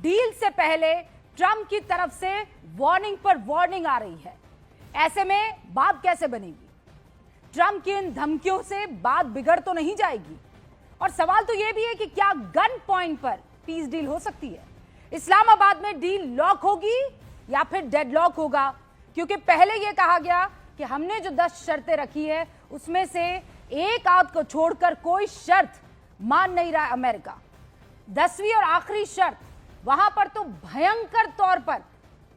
Deal से पहले Trump की तरफ से वार्निंग पर वार्निंग आ रही है। ऐसे में बात कैसे बनेगी? ट्रंप की इन धमकियों से बात बिगड़ तो नहीं जाएगी? और सवाल तो यह भी है कि क्या गन पॉइंट पर पीस डील हो सकती है? इस्लामाबाद में डील लॉक होगी या फिर डेडलॉक होगा? क्योंकि पहले यह कहा गया कि हमने जो 10 शर्तें रखी है उसमें से एक आध को छोड़कर कोई शर्त मान नहीं रहा है अमेरिका। 10वीं और आखिरी शर्त, वहां पर तो भयंकर तौर पर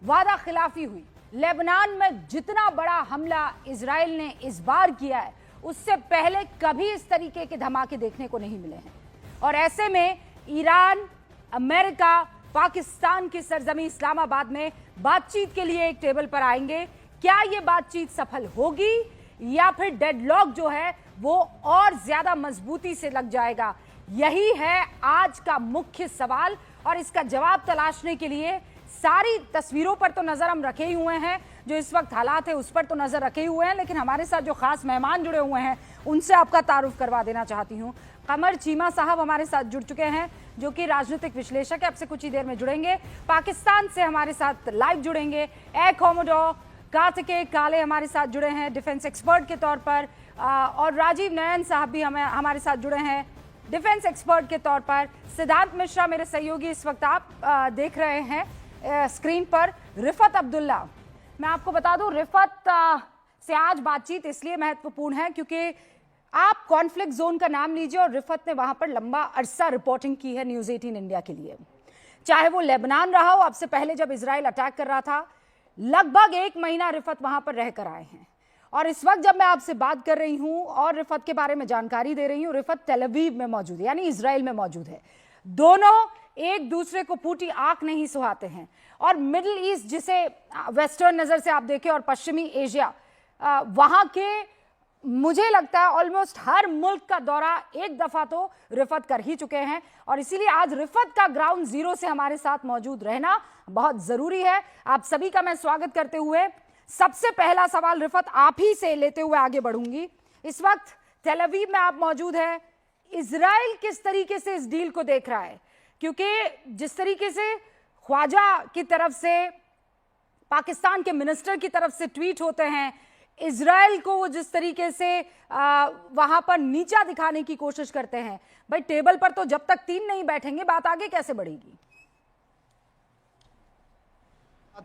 वादा खिलाफी हुई। लेबनान में जितना बड़ा हमला इजराइल ने इस बार किया है उससे पहले कभी इस तरीके के धमाके देखने को नहीं मिले हैं। और ऐसे में ईरान, अमेरिका, पाकिस्तान की सरजमी इस्लामाबाद में बातचीत के लिए एक टेबल पर आएंगे। क्या यह बातचीत सफल होगी या फिर डेडलॉक जो है वो और ज्यादा मजबूती से लग जाएगा? यही है आज का मुख्य सवाल और इसका जवाब तलाशने के लिए सारी तस्वीरों पर तो नजर हम रखे ही हुए हैं, जो इस वक्त हालात है उस पर तो नजर रखे ही हुए हैं, लेकिन हमारे साथ जो खास मेहमान जुड़े हुए हैं उनसे आपका तारुफ करवा देना चाहती हूं। कमर चीमा साहब हमारे साथ जुड़ चुके हैं, जो कि राजनीतिक विश्लेषक है, आपसे कुछ ही देर में जुड़ेंगे। पाकिस्तान से हमारे साथ लाइव जुड़ेंगे एयर कोमोडोर कार्तिकेय काले हमारे साथ जुड़े हैं डिफेंस एक्सपर्ट के तौर पर, और राजीव नयन साहब भी हमारे साथ जुड़े हैं डिफेंस एक्सपर्ट के तौर पर। सिद्धार्थ मिश्रा मेरे सहयोगी इस वक्त आप देख रहे हैं स्क्रीन पर। रिफत अब्दुल्ला, मैं आपको बता दूं रिफत से आज बातचीत इसलिए महत्वपूर्ण है क्योंकि आप कॉन्फ्लिक्ट जोन का नाम लीजिए और रिफत ने वहां पर लंबा अरसा रिपोर्टिंग की है न्यूज़ 18 इंडिया के लिए। चाहे वो लेबनान रहा हो, आपसे पहले जब इजराइल अटैक कर रहा था, लगभग 1 महीना रिफत वहां पर रहकर आए हैं। और इस वक्त जब मैं आपसे बात कर रही हूं और रिफत के बारे में जानकारी दे रही हूं, रिफत तेल अवीव में मौजूद है, यानी इजराइल में मौजूद है। दोनों एक दूसरे को फूटी आंख नहीं सुहाते हैं। और मिडिल ईस्ट, जिसे वेस्टर्न नजर से आप देखें, और पश्चिमी एशिया, वहां के मुझे लगता है ऑलमोस्ट हर मुल्क का दौरा एक दफा तो रिफत कर ही चुके हैं। और इसीलिए आज रिफत का ग्राउंड जीरो से हमारे साथ मौजूद रहना बहुत जरूरी है। आप सभी का मैं स्वागत करते हुए सबसे पहला सवाल रिफत आप ही से लेते हुए आगे बढ़ूंगी। इस वक्त तेल अवीव में आप मौजूद हैं, इजराइल किस तरीके से इस डील को देख रहा है? क्योंकि जिस तरीके से ख्वाजा की तरफ से, पाकिस्तान के मिनिस्टर की तरफ से ट्वीट होते हैं, इजराइल को वो जिस तरीके से वहां पर नीचा दिखाने की कोशिश करते हैं, भाई टेबल पर तो जब तक 3 नहीं बैठेंगे बात आगे कैसे बढ़ेगी?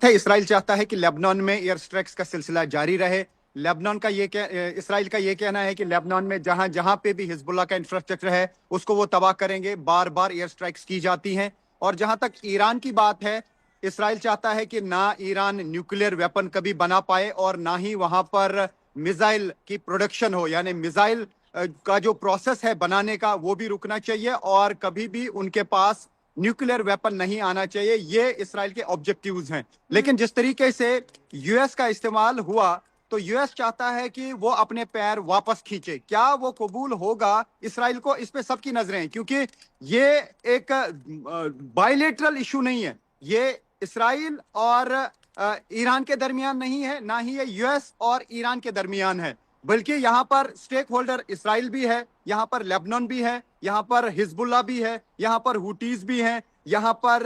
इसराइल चाहता है कि लेबनान में एयर स्ट्राइक्स का सिलसिला जारी रहे। लेबनान का इसराइल का ये कहना है कि लेबनान में जहां जहां पे भी हिजबुल्लाह का इंफ्रास्ट्रक्चर है उसको वो तबाह करेंगे। बार बार एयर स्ट्राइक्स की जाती हैं। और जहां तक ईरान की बात है, इसराइल चाहता है कि ना ईरान न्यूक्लियर वेपन कभी बना पाए और ना ही वहां पर मिसाइल की प्रोडक्शन हो, यानी मिसाइल का जो प्रोसेस है बनाने का वो भी रुकना चाहिए और कभी भी उनके पास न्यूक्लियर वेपन नहीं आना चाहिए। ये इसराइल के ऑब्जेक्टिव्स हैं। लेकिन जिस तरीके से यूएस का इस्तेमाल हुआ, तो यूएस चाहता है कि वो अपने पैर वापस खींचे। क्या वो कबूल होगा इसराइल को? इस पे सबकी नजरें हैं, क्योंकि ये एक बायलेटरल इशू नहीं है। ये इसराइल और ईरान के दरमियान नहीं है, ना ही ये यूएस और ईरान के दरमियान है, बल्कि यहाँ पर स्टेक होल्डर इसराइल भी है, यहाँ पर लेबनान भी है, यहाँ पर हिजबुल्लाह भी है, यहाँ पर हुटीज भी हैं, यहाँ पर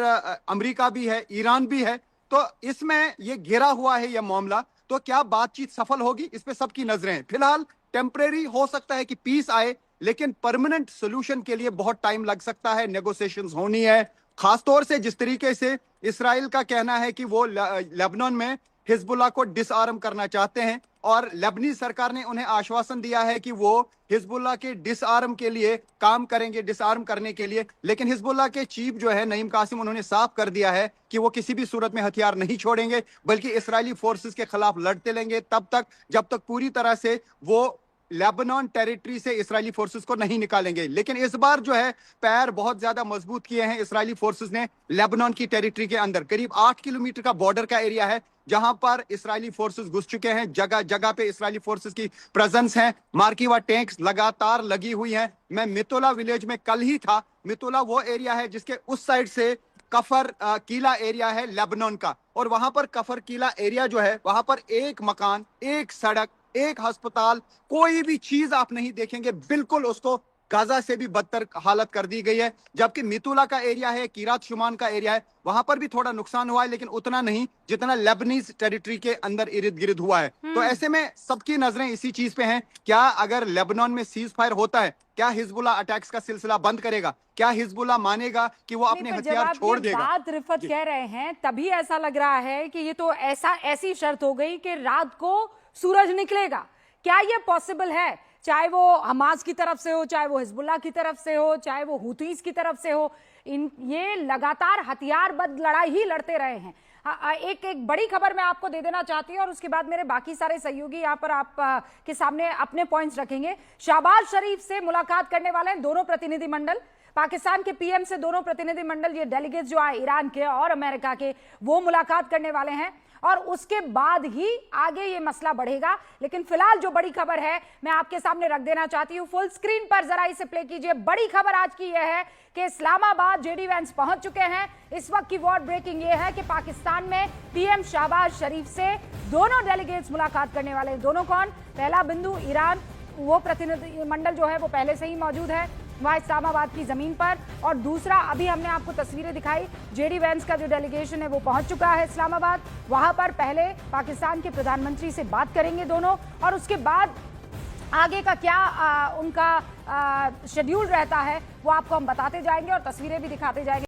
अमेरिका भी है, ईरान भी है। तो इसमें ये घिरा हुआ है ये मामला। तो क्या बातचीत सफल होगी? इस पे सबकी नजरें हैं। फिलहाल टेम्परेरी हो सकता है कि पीस आए, लेकिन परमानेंट सोल्यूशन के लिए बहुत टाइम लग सकता है, नेगोशिएशंस होनी है। खासतौर से जिस तरीके से इसराइल का कहना है कि वो लेबनान में हिजबुल्लाह को डिसआर्म करना चाहते हैं और लेबनी सरकार ने उन्हें आश्वासन दिया है कि वो हिजबुल्लाह के डिसआर्म के लिए काम करेंगे, डिसआर्म करने के लिए। लेकिन हिजबुल्लाह के चीफ जो है नईम कासिम, उन्होंने साफ कर दिया है कि वो किसी भी सूरत में हथियार नहीं छोड़ेंगे, बल्कि इस्राएली फोर्सेस के खिलाफ लड़ते लेंगे तब तक जब तक पूरी तरह से वो लेबनान टेरिटरी से इस्राएली फोर्सेस को नहीं निकालेंगे। लेकिन इस बार जो है पैर बहुत ज्यादा मजबूत किए हैं इस्राएली फोर्सेस ने लेबनान की टेरिटरी के अंदर। करीब 8 किलोमीटर का बॉर्डर का एरिया है जहां पर इस्राएली फोर्सेस घुस चुके हैं। जगह जगह पे इस्राएली फोर्सेस की प्रेजेंस है। मार्कीवा टैंक्स लगातार लगी हुई हैं। मैं मितोला विलेज में कल ही था। मितोला वो एरिया है जिसके उस साइड से कफर कीला एरिया है लेबनान का, और वहां पर कफर कीला एरिया जो है वहां पर एक मकान, एक सड़क, एक अस्पताल, कोई भी चीज आप नहीं देखेंगे। बिल्कुल उसको गाजा से भी बदतर हालत कर दी गई है। जबकि मितुला का एरिया है, किरात शुमान का एरिया है, वहां पर भी थोड़ा नुकसान हुआ है, लेकिन उतना नहीं जितना लेबनीज टेरिटरी के अंदर इर्द गिर्द हुआ है। तो ऐसे में सबकी नजरें इसी चीज पे हैं, क्या अगर लेबनान में सीज फायर होता है, क्या हिजबुल्लाह अटैक्स का सिलसिला बंद करेगा? क्या हिजबुल्लाह मानेगा कि वो अपने हथियार छोड़ देगा? बात रिफत कह रहे हैं तभी ऐसा लग रहा है कि ये तो ऐसी शर्त हो गई कि रात को सूरज निकलेगा। क्या ये पॉसिबल है? चाहे वो हमास की तरफ से हो, चाहे वो हिजबुल्लाह की तरफ से हो, चाहे वो हुतीस की तरफ से हो, ये लगातार हथियारबंद लड़ाई ही लड़ते रहे हैं। एक बड़ी खबर मैं आपको दे देना चाहती हूँ और उसके बाद मेरे बाकी सारे सहयोगी यहाँ पर आप के सामने अपने पॉइंट्स रखेंगे। शहबाज शरीफ से मुलाकात करने वाले हैं दोनों प्रतिनिधिमंडल, पाकिस्तान के पीएम से दोनों प्रतिनिधिमंडल, ये डेलीगेट्स जो आए ईरान के और अमेरिका के, वो मुलाकात करने वाले हैं और उसके बाद ही आगे ये मसला बढ़ेगा। लेकिन फिलहाल जो बड़ी खबर है मैं आपके सामने रख देना चाहती हूँ, फुल स्क्रीन पर जरा इसे प्ले कीजिए। बड़ी खबर आज की यह है कि इस्लामाबाद जेडी वैंस पहुंच चुके हैं। इस वक्त की वर्ल्ड ब्रेकिंग ये है कि पाकिस्तान में पीएम शहबाज शरीफ से दोनों डेलीगेट्स मुलाकात करने वाले हैं। दोनों कौन? पहला बिंदु ईरान, वो प्रतिनिधिमंडल जो है वो पहले से ही मौजूद है वहां इस्लामाबाद की जमीन पर, और दूसरा अभी हमने आपको तस्वीरें दिखाई, जेडी वैंस का जो डेलीगेशन है वो पहुंच चुका है इस्लामाबाद। वहां पर पहले पाकिस्तान के प्रधानमंत्री से बात करेंगे दोनों, और उसके बाद आगे का क्या उनका शेड्यूल रहता है वो आपको हम बताते जाएंगे और तस्वीरें भी दिखाते जाएंगे।